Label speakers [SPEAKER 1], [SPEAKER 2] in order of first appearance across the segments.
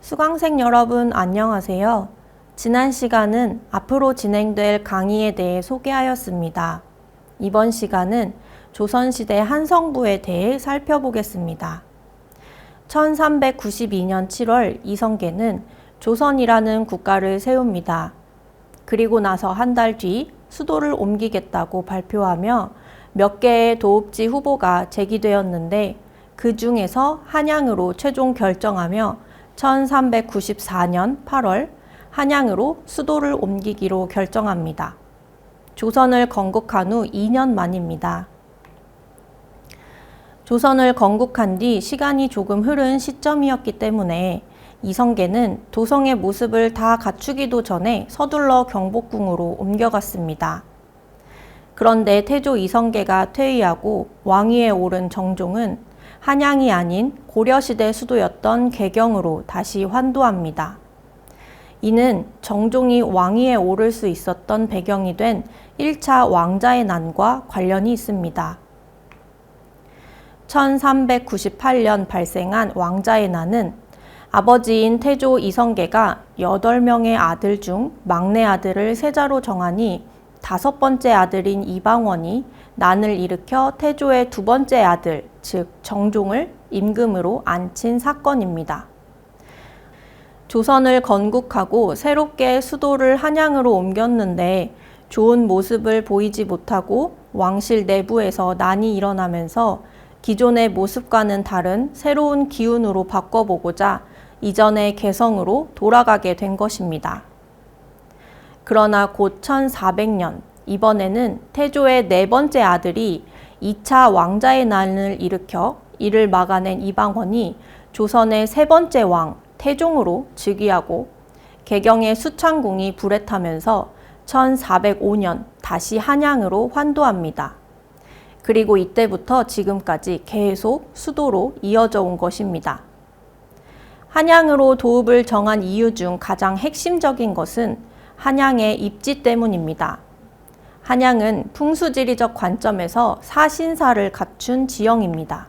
[SPEAKER 1] 수강생 여러분 안녕하세요. 지난 시간은 앞으로 진행될 강의에 대해 소개하였습니다. 이번 시간은 조선시대 한성부에 대해 살펴보겠습니다. 1392년 7월 이성계는 조선이라는 국가를 세웁니다. 그리고 나서 한 달 뒤 수도를 옮기겠다고 발표하며 몇 개의 도읍지 후보가 제기되었는데 그 중에서 한양으로 최종 결정하며 1394년 8월 한양으로 수도를 옮기기로 결정합니다. 조선을 건국한 후 2년 만입니다. 조선을 건국한 뒤 시간이 조금 흐른 시점이었기 때문에 이성계는 도성의 모습을 다 갖추기도 전에 서둘러 경복궁으로 옮겨갔습니다. 그런데 태조 이성계가 퇴위하고 왕위에 오른 정종은 한양이 아닌 고려시대 수도였던 개경으로 다시 환도합니다. 이는 정종이 왕위에 오를 수 있었던 배경이 된 1차 왕자의 난과 관련이 있습니다. 1398년 발생한 왕자의 난은 아버지인 태조 이성계가 8명의 아들 중 막내 아들을 세자로 정하니 5번째 아들인 이방원이 난을 일으켜 태조의 2번째 아들, 즉 정종을 임금으로 앉힌 사건입니다. 조선을 건국하고 새롭게 수도를 한양으로 옮겼는데 좋은 모습을 보이지 못하고 왕실 내부에서 난이 일어나면서 기존의 모습과는 다른 새로운 기운으로 바꿔보고자 이전의 개성으로 돌아가게 된 것입니다. 그러나 곧 1400년, 이번에는 태조의 4번째 아들이 2차 왕자의 난을 일으켜 이를 막아낸 이방원이 조선의 3번째 왕 태종으로 즉위하고 개경의 수창궁이 불에 타면서 1405년 다시 한양으로 환도합니다. 그리고 이때부터 지금까지 계속 수도로 이어져 온 것입니다. 한양으로 도읍을 정한 이유 중 가장 핵심적인 것은 한양의 입지 때문입니다. 한양은 풍수지리적 관점에서 사신사를 갖춘 지형입니다.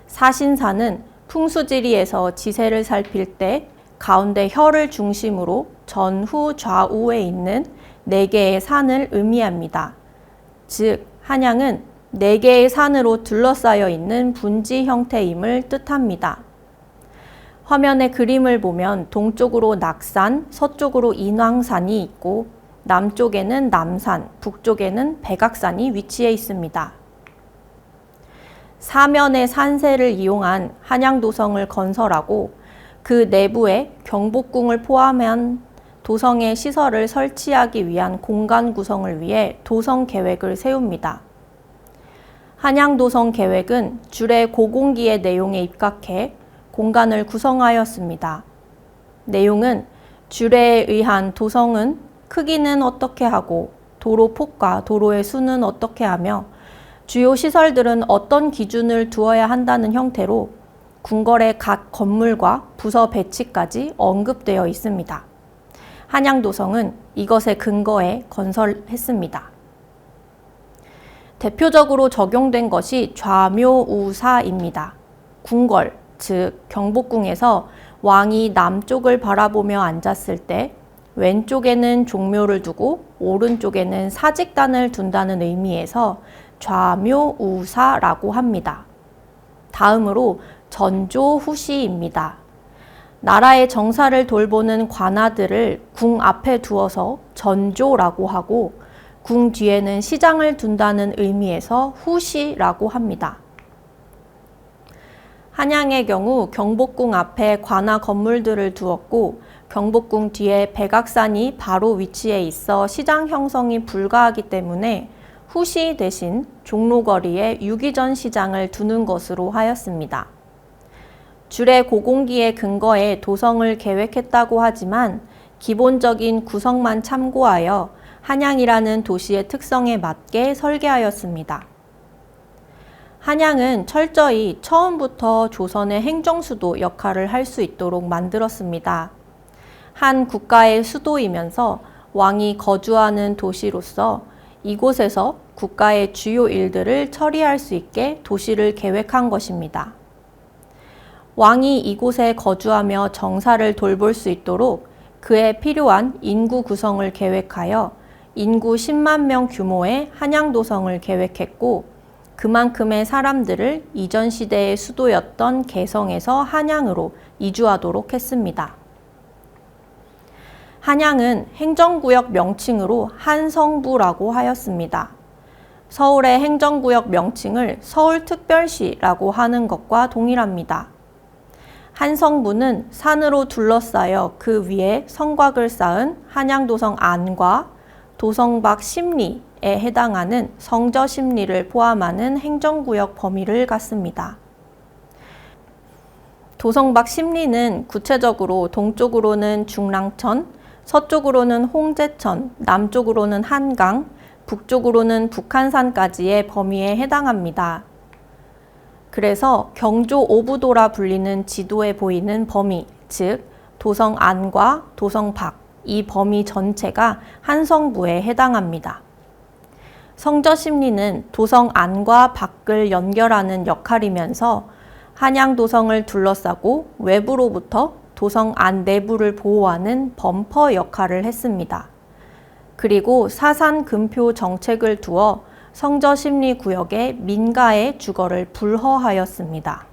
[SPEAKER 1] 사신사는 풍수지리에서 지세를 살필 때 가운데 혀를 중심으로 전후 좌우에 있는 4개의 산을 의미합니다. 즉, 한양은 4개의 산으로 둘러싸여 있는 분지 형태임을 뜻합니다. 화면의 그림을 보면 동쪽으로 낙산, 서쪽으로 인왕산이 있고 남쪽에는 남산, 북쪽에는 백악산이 위치해 있습니다. 사면의 산세를 이용한 한양도성을 건설하고 그 내부에 경복궁을 포함한 도성의 시설을 설치하기 위한 공간 구성을 위해 도성 계획을 세웁니다. 한양도성 계획은 주례 고공기의 내용에 입각해 공간을 구성하였습니다. 내용은 주례에 의한 도성은 크기는 어떻게 하고 도로 폭과 도로의 수는 어떻게 하며 주요 시설들은 어떤 기준을 두어야 한다는 형태로 궁궐의 각 건물과 부서 배치까지 언급되어 있습니다. 한양도성은 이것에 근거해 건설했습니다. 대표적으로 적용된 것이 좌묘우사입니다. 궁궐, 즉 경복궁에서 왕이 남쪽을 바라보며 앉았을 때 왼쪽에는 종묘를 두고 오른쪽에는 사직단을 둔다는 의미에서 좌묘우사라고 합니다. 다음으로 전조후시입니다. 나라의 정사를 돌보는 관아들을 궁 앞에 두어서 전조라고 하고 궁 뒤에는 시장을 둔다는 의미에서 후시라고 합니다. 한양의 경우 경복궁 앞에 관아 건물들을 두었고 경복궁 뒤에 백악산이 바로 위치해 있어 시장 형성이 불가하기 때문에 후시 대신 종로거리에 유기전 시장을 두는 것으로 하였습니다. 주례 고공기에 근거해 도성을 계획했다고 하지만 기본적인 구성만 참고하여 한양이라는 도시의 특성에 맞게 설계하였습니다. 한양은 철저히 처음부터 조선의 행정수도 역할을 할 수 있도록 만들었습니다. 한 국가의 수도이면서 왕이 거주하는 도시로서 이곳에서 국가의 주요 일들을 처리할 수 있게 도시를 계획한 것입니다. 왕이 이곳에 거주하며 정사를 돌볼 수 있도록 그에 필요한 인구 구성을 계획하여 인구 10만 명 규모의 한양도성을 계획했고, 그만큼의 사람들을 이전 시대의 수도였던 개성에서 한양으로 이주하도록 했습니다. 한양은 행정구역 명칭으로 한성부라고 하였습니다. 서울의 행정구역 명칭을 서울특별시라고 하는 것과 동일합니다. 한성부는 산으로 둘러싸여 그 위에 성곽을 쌓은 한양도성 안과 도성 밖 십리에 해당하는 성저 십리를 포함하는 행정구역 범위를 갖습니다. 도성 밖 십리는 구체적으로 동쪽으로는 중랑천, 서쪽으로는 홍제천, 남쪽으로는 한강, 북쪽으로는 북한산까지의 범위에 해당합니다. 그래서 경조 오부도라 불리는 지도에 보이는 범위, 즉 도성 안과 도성 밖, 이 범위 전체가 한성부에 해당합니다. 성저 십리는 도성 안과 밖을 연결하는 역할이면서 한양도성을 둘러싸고 외부로부터 도성 안 내부를 보호하는 범퍼 역할을 했습니다. 그리고 사산금표 정책을 두어 성저 십리 구역의 민가의 주거를 불허하였습니다.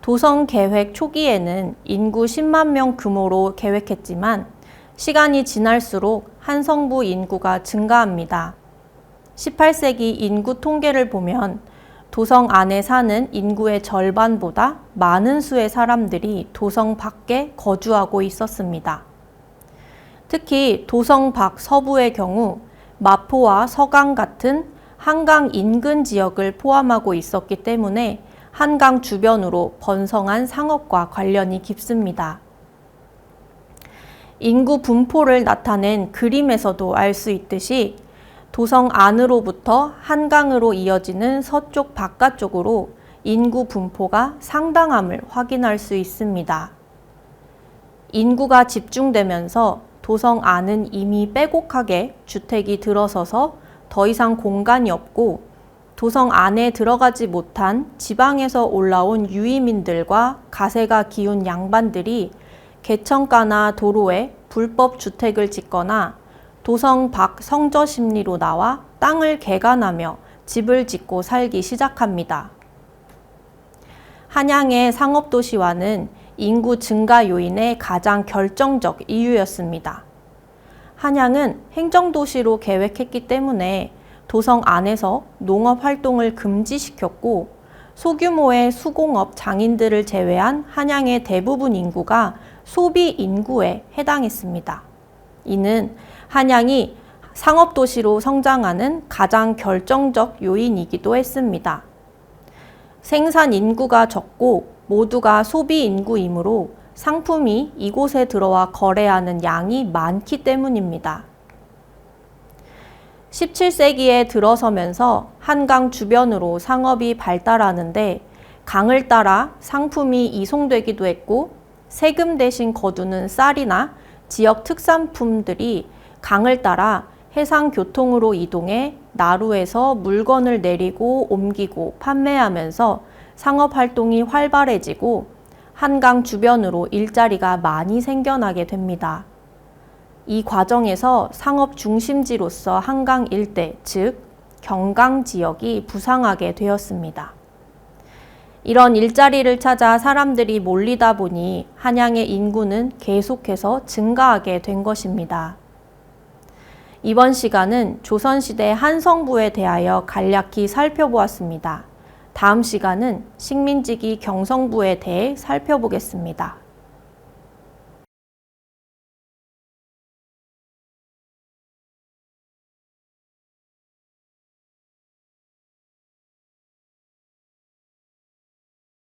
[SPEAKER 1] 도성 계획 초기에는 인구 10만 명 규모로 계획했지만 시간이 지날수록 한성부 인구가 증가합니다. 18세기 인구 통계를 보면 도성 안에 사는 인구의 절반보다 많은 수의 사람들이 도성 밖에 거주하고 있었습니다. 특히 도성 밖 서부의 경우 마포와 서강 같은 한강 인근 지역을 포함하고 있었기 때문에 한강 주변으로 번성한 상업과 관련이 깊습니다. 인구 분포를 나타낸 그림에서도 알 수 있듯이 도성 안으로부터 한강으로 이어지는 서쪽 바깥쪽으로 인구 분포가 상당함을 확인할 수 있습니다. 인구가 집중되면서 도성 안은 이미 빼곡하게 주택이 들어서서 더 이상 공간이 없고 도성 안에 들어가지 못한 지방에서 올라온 유이민들과 가세가 기운 양반들이 개천가나 도로에 불법 주택을 짓거나 도성 밖 성저 십리로 나와 땅을 개간하며 집을 짓고 살기 시작합니다. 한양의 상업도시화는 인구 증가 요인의 가장 결정적 이유였습니다. 한양은 행정도시로 계획했기 때문에 도성 안에서 농업 활동을 금지시켰고 소규모의 수공업 장인들을 제외한 한양의 대부분 인구가 소비 인구에 해당했습니다. 이는 한양이 상업도시로 성장하는 가장 결정적 요인이기도 했습니다. 생산 인구가 적고 모두가 소비 인구이므로 상품이 이곳에 들어와 거래하는 양이 많기 때문입니다. 17세기에 들어서면서 한강 주변으로 상업이 발달하는데 강을 따라 상품이 이송되기도 했고 세금 대신 거두는 쌀이나 지역 특산품들이 강을 따라 해상 교통으로 이동해 나루에서 물건을 내리고 옮기고 판매하면서 상업 활동이 활발해지고 한강 주변으로 일자리가 많이 생겨나게 됩니다. 이 과정에서 상업 중심지로서 한강 일대, 즉 경강 지역이 부상하게 되었습니다. 이런 일자리를 찾아 사람들이 몰리다 보니 한양의 인구는 계속해서 증가하게 된 것입니다. 이번 시간은 조선시대 한성부에 대하여 간략히 살펴보았습니다. 다음 시간은 식민지기 경성부에 대해 살펴보겠습니다.